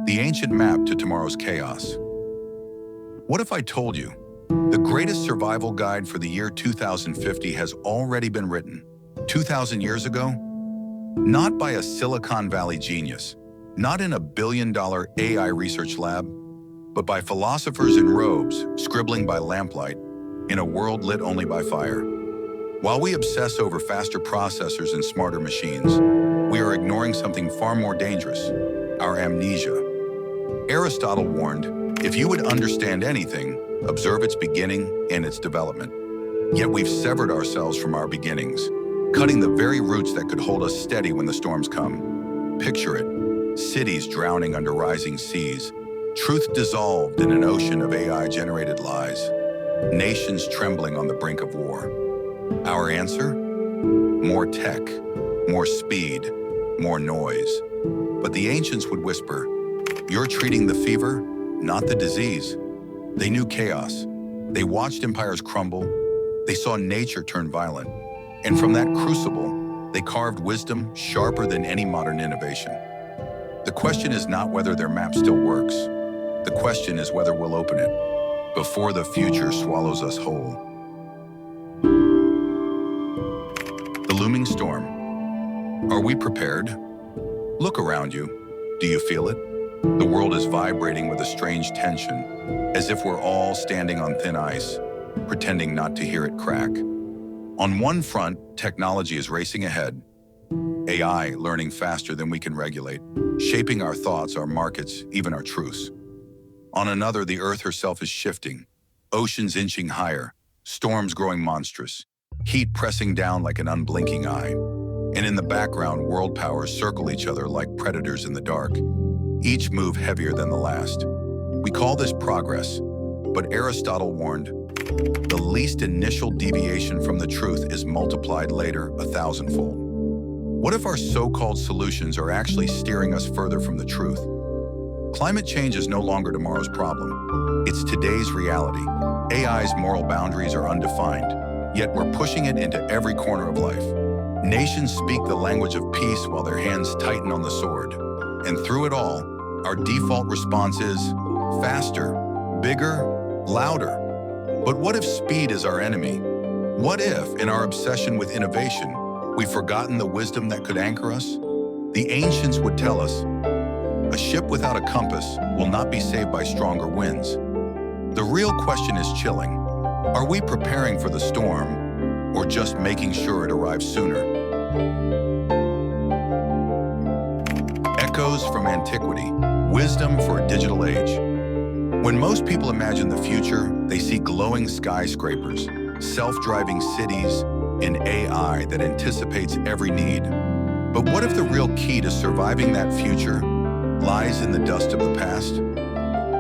The ancient map to tomorrow's chaos. What if I told you the greatest survival guide for the year 2050 has already been written 2,000 years ago? Not by a Silicon Valley genius, not in a billion-dollar AI research lab, but by philosophers in robes scribbling by lamplight in a world lit only by fire. While we obsess over faster processors and smarter machines, we are ignoring something far more dangerous: our amnesia. Aristotle warned, if you would understand anything, observe its beginning and its development. Yet we've severed ourselves from our beginnings, cutting the very roots that could hold us steady when the storms come. Picture it: cities drowning under rising seas, truth dissolved in an ocean of AI-generated lies, nations trembling on the brink of war. Our answer? More tech, more speed, more noise. But the ancients would whisper, "You're treating the fever, not the disease." They knew chaos. They watched empires crumble. They saw nature turn violent. And from that crucible, they carved wisdom sharper than any modern innovation. The question is not whether their map still works. The question is whether we'll open it before the future swallows us whole. The looming storm. Are we prepared? Look around you. Do you feel it? The world is vibrating with a strange tension, as if we're all standing on thin ice, pretending not to hear it crack. On one front, technology is racing ahead. AI learning faster than we can regulate, shaping our thoughts, our markets, even our truths. On another, the earth herself is shifting, oceans inching higher, storms growing monstrous, heat pressing down like an unblinking eye. And in the background, world powers circle each other like predators in the dark, each move heavier than the last. We call this progress, but Aristotle warned, the least initial deviation from the truth is multiplied later 1,000-fold. What if our so-called solutions are actually steering us further from the truth? Climate change is no longer tomorrow's problem. It's today's reality. AI's moral boundaries are undefined, yet we're pushing it into every corner of life. Nations speak the language of peace while their hands tighten on the sword. And through it all, our default response is faster, bigger, louder. But what if speed is our enemy? What if, in our obsession with innovation, we've forgotten the wisdom that could anchor us? The ancients would tell us, a ship without a compass will not be saved by stronger winds. The real question is chilling. Are we preparing for the storm, or just making sure it arrives sooner? Echoes from Antiquity, wisdom for a digital age. When most people imagine the future, they see glowing skyscrapers, self-driving cities, and AI that anticipates every need. But what if the real key to surviving that future lies in the dust of the past?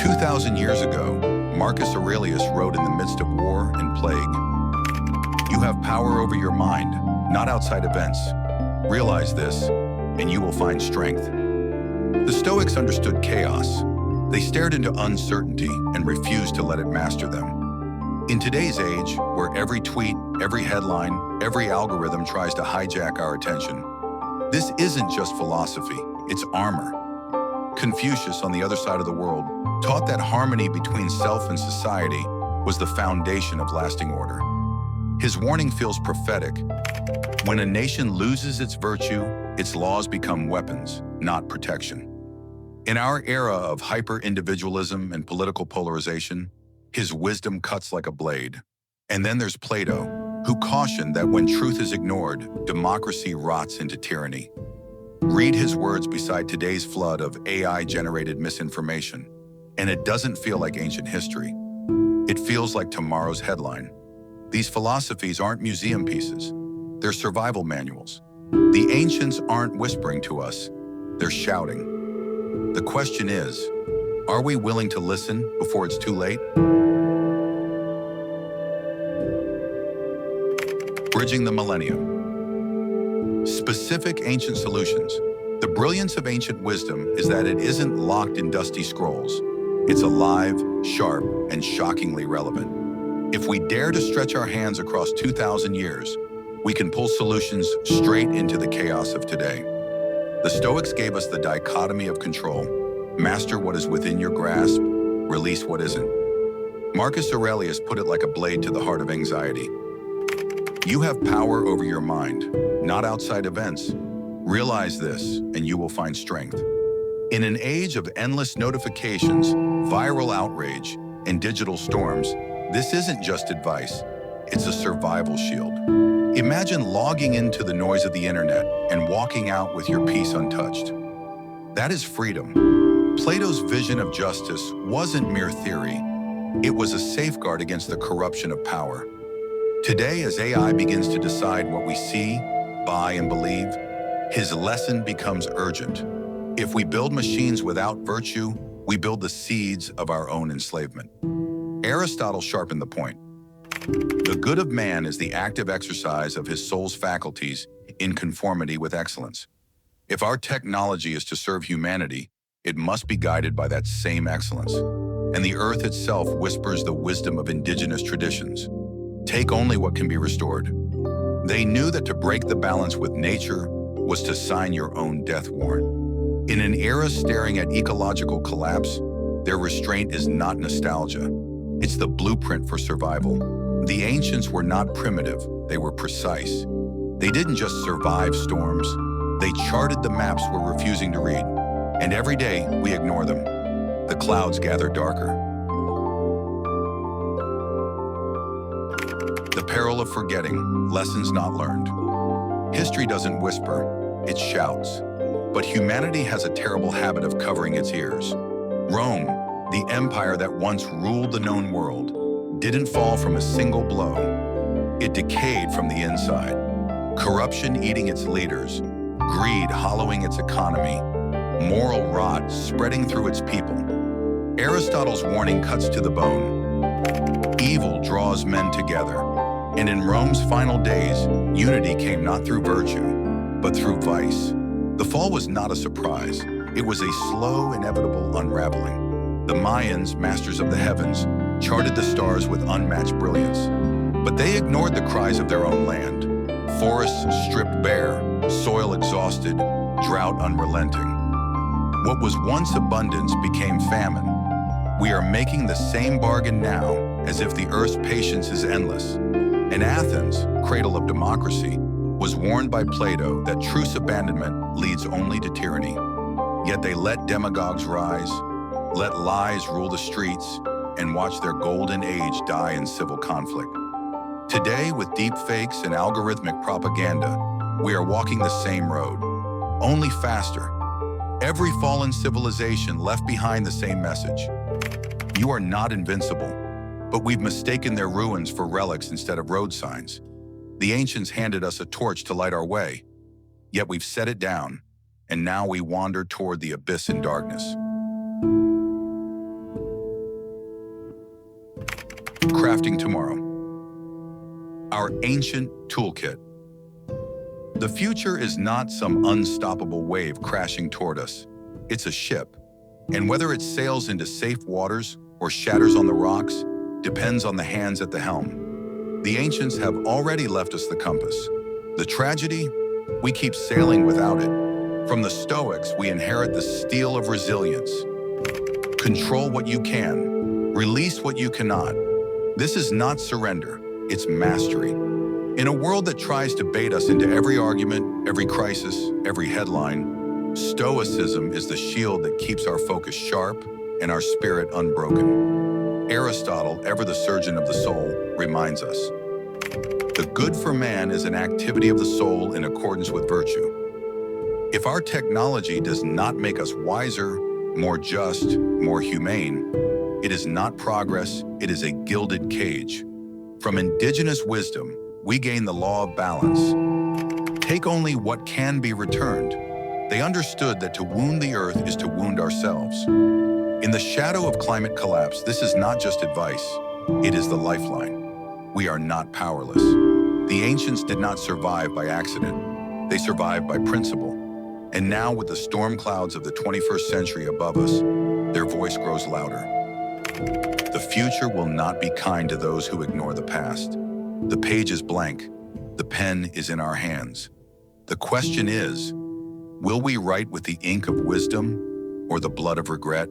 2,000 years ago, Marcus Aurelius wrote in the midst of war and plague, "You have power over your mind, not outside events. Realize this, and you will find strength." The Stoics understood chaos. They stared into uncertainty and refused to let it master them. In today's age, where every tweet, every headline, every algorithm tries to hijack our attention, this isn't just philosophy, it's armor. Confucius, on the other side of the world, taught that harmony between self and society was the foundation of lasting order. His warning feels prophetic. When a nation loses its virtue, its laws become weapons, not protection. In our era of hyper-individualism and political polarization, his wisdom cuts like a blade. And then there's Plato, who cautioned that when truth is ignored, democracy rots into tyranny. Read his words beside today's flood of AI-generated misinformation, and it doesn't feel like ancient history. It feels like tomorrow's headline. These philosophies aren't museum pieces. They're survival manuals. The ancients aren't whispering to us. They're shouting. The question is, are we willing to listen before it's too late? Bridging the Millennium. Specific ancient solutions. The brilliance of ancient wisdom is that it isn't locked in dusty scrolls. It's alive, sharp, and shockingly relevant. If we dare to stretch our hands across 2,000 years, we can pull solutions straight into the chaos of today. The Stoics gave us the dichotomy of control: Master what is within your grasp, release what isn't. Marcus Aurelius put it like a blade to the heart of anxiety. You have power over your mind, not outside events. Realize this, and you will find strength. In an age of endless notifications, viral outrage, and digital storms, this isn't just advice, it's a survival shield. Imagine logging into the noise of the internet and walking out with your peace untouched. That is freedom. Plato's vision of justice wasn't mere theory, it was a safeguard against the corruption of power. Today, as AI begins to decide what we see, buy, and believe, his lesson becomes urgent. If we build machines without virtue, we build the seeds of our own enslavement. Aristotle sharpened the point. The good of man is the active exercise of his soul's faculties in conformity with excellence. If our technology is to serve humanity, it must be guided by that same excellence. And the earth itself whispers the wisdom of indigenous traditions. Take only what can be restored. They knew that to break the balance with nature was to sign your own death warrant. In an era staring at ecological collapse, their restraint is not nostalgia. It's the blueprint for survival. The ancients were not primitive, they were precise. They didn't just survive storms, they charted the maps we're refusing to read. And every day, we ignore them. The clouds gather darker. The peril of forgetting, lessons not learned. History doesn't whisper, it shouts. But humanity has a terrible habit of covering its ears. Rome, the empire that once ruled the known world, didn't fall from a single blow. It decayed from the inside. Corruption eating its leaders, greed hollowing its economy, moral rot spreading through its people. Aristotle's warning cuts to the bone. Evil draws men together, and in Rome's final days, unity came not through virtue, but through vice. The fall was not a surprise. It was a slow, inevitable unraveling. The Mayans, masters of the heavens, charted the stars with unmatched brilliance. But they ignored the cries of their own land. Forests stripped bare, soil exhausted, drought unrelenting. What was once abundance became famine. We are making the same bargain now, as if the earth's patience is endless. And Athens, cradle of democracy, was warned by Plato that truce abandonment leads only to tyranny. Yet they let demagogues rise, let lies rule the streets, and watch their golden age die in civil conflict. Today, with deep fakes and algorithmic propaganda, we are walking the same road, only faster. Every fallen civilization left behind the same message. You are not invincible, but we've mistaken their ruins for relics instead of road signs. The ancients handed us a torch to light our way, yet we've set it down, and now we wander toward the abyss in darkness. Crafting tomorrow. Our ancient toolkit. The future is not some unstoppable wave crashing toward us. It's a ship, and whether it sails into safe waters or shatters on the rocks depends on the hands at the helm. The ancients have already left us the compass. The tragedy? We keep sailing without it. From the Stoics, we inherit the steel of resilience. Control what you can, release what you cannot. This is not surrender, it's mastery. In a world that tries to bait us into every argument, every crisis, every headline, Stoicism is the shield that keeps our focus sharp and our spirit unbroken. Aristotle, ever the surgeon of the soul, reminds us, the good for man is an activity of the soul in accordance with virtue. If our technology does not make us wiser, more just, more humane, it is not progress, it is a gilded cage. From indigenous wisdom, we gain the law of balance. Take only what can be returned. They understood that to wound the earth is to wound ourselves. In the shadow of climate collapse, this is not just advice, it is the lifeline. We are not powerless. The ancients did not survive by accident. They survived by principle. And now, with the storm clouds of the 21st century above us, their voice grows louder. The future will not be kind to those who ignore the past. The page is blank. The pen is in our hands. The question is, will we write with the ink of wisdom or the blood of regret?